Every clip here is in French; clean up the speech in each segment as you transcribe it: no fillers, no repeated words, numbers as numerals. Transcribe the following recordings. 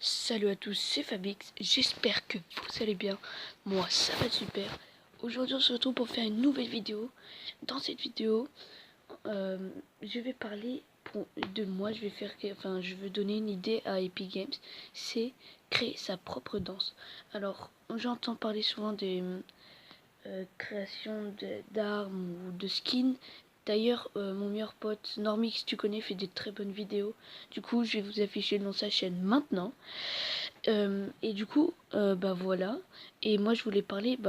Salut à tous, c'est Fabix, j'espère que vous allez bien, moi ça va super. Aujourd'hui on se retrouve pour faire une nouvelle vidéo. Dans cette vidéo, je vais parler de moi, je veux donner une idée à Epic Games, c'est créer sa propre danse. Alors, j'entends parler souvent des créations d'armes ou de skins. D'ailleurs, mon meilleur pote Normix, tu connais, fait des très bonnes vidéos. Du coup, je vais vous afficher le nom de sa chaîne maintenant. Et du coup, bah voilà. Et moi, je voulais parler,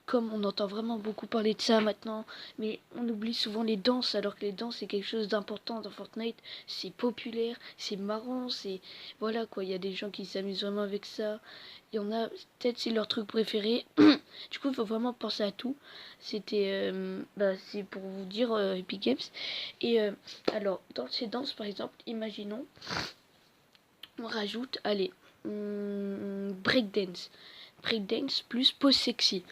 comme on entend vraiment beaucoup parler de ça maintenant, mais on oublie souvent les danses, alors que les danses, c'est quelque chose d'important dans Fortnite. C'est populaire, c'est marrant, c'est... Voilà, quoi, il y a des gens qui s'amusent vraiment avec ça. Il y en a, peut-être c'est leur truc préféré. Du coup, il faut vraiment penser à tout. C'est pour vous dire Epic Games. Et alors, dans ces danses, par exemple, imaginons, on rajoute, allez, breakdance. Breakdance plus pose sexy.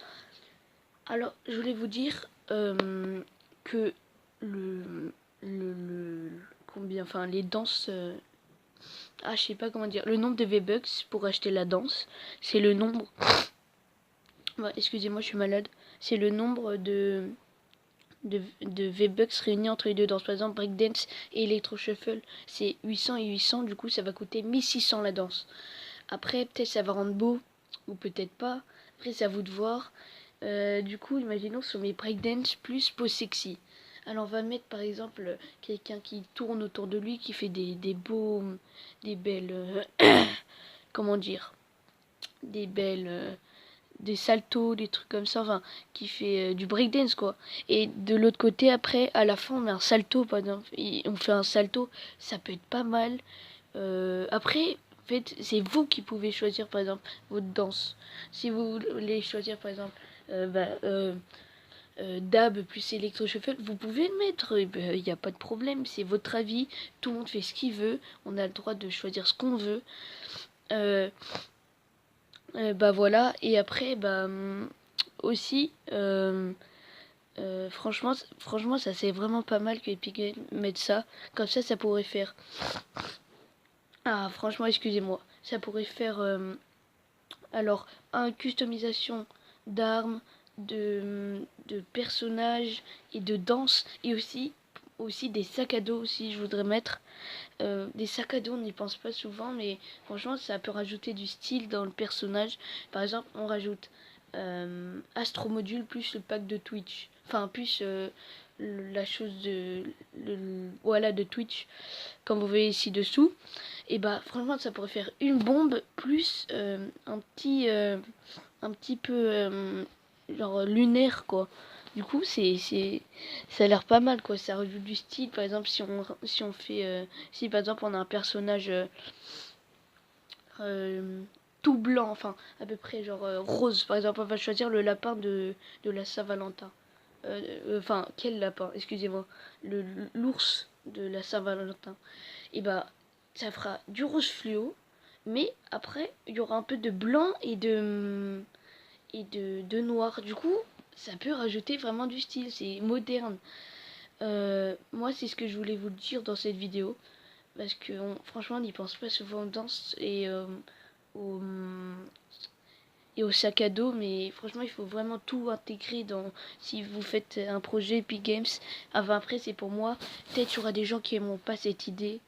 Alors, je voulais vous dire que les danses... je sais pas comment dire. Le nombre de V-Bucks pour acheter la danse, c'est le nombre... excusez-moi, je suis malade. C'est le nombre de V-Bucks réunis entre les deux danses. Par exemple, breakdance et electro-shuffle, c'est 800 et 800. Du coup, ça va coûter 1600 la danse. Après, peut-être ça va rendre beau, ou peut-être pas. Après, c'est à vous de voir. Du coup, imaginons sur mes breakdance plus pose sexy. Alors, on va mettre par exemple quelqu'un qui tourne autour de lui, qui fait des belles... comment dire, des belles... des saltos, des trucs comme ça, enfin, qui fait du breakdance, quoi. Et de l'autre côté, après, à la fin, on met un salto, par exemple. Et on fait un salto, ça peut être pas mal. Après, en fait, c'est vous qui pouvez choisir, par exemple, votre danse. Si vous voulez choisir, par exemple, dab plus électro-shuffle, vous pouvez le mettre, il n'y a pas de problème, c'est votre avis, tout le monde fait ce qu'il veut, on a le droit de choisir ce qu'on veut. Voilà, et après, aussi, franchement, ça c'est vraiment pas mal que Epic Games mette ça, comme ça pourrait faire... Ah, franchement, excusez-moi, ça pourrait faire... alors, une customisation d'armes, de personnages et de danse, et aussi des sacs à dos aussi, je voudrais mettre. Des sacs à dos, on n'y pense pas souvent, mais franchement, ça peut rajouter du style dans le personnage. Par exemple, on rajoute Astro Module plus le pack de Twitch. Enfin, plus la chose voilà, de Twitch, comme vous voyez ici dessous. Et franchement, ça pourrait faire une bombe plus un petit peu genre lunaire, quoi. Du coup, ça a l'air pas mal, quoi. Ça rajoute du style. Par exemple, si on fait, si par exemple on a un personnage tout blanc, enfin à peu près genre rose. Par exemple, on va choisir le lapin de la Saint-Valentin. Quel lapin? Excusez-moi, l'ours de la Saint-Valentin. Et ça fera du rose fluo, mais après il y aura un peu de blanc et de noir. Du coup, ça peut rajouter vraiment du style, c'est moderne. Moi, c'est ce que je voulais vous dire dans cette vidéo, parce que franchement, on n'y pense pas souvent aux danses au, et au sac à dos, mais franchement, il faut vraiment tout intégrer dans... Si vous faites un projet Epic Games, après, c'est pour moi. Peut-être qu'il y aura des gens qui aimeront pas cette idée,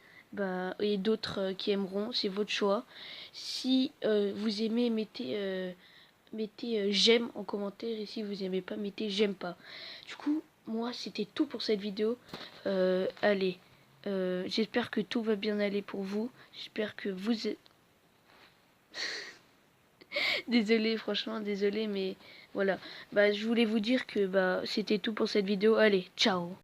et d'autres qui aimeront, c'est votre choix. Si vous aimez, mettez j'aime en commentaire, et si vous aimez pas, mettez j'aime pas. Du coup, moi c'était tout pour cette vidéo. Allez, j'espère que tout va bien aller pour vous, j'espère que vous désolé, franchement désolé, mais voilà, je voulais vous dire que c'était tout pour cette vidéo. Allez, ciao.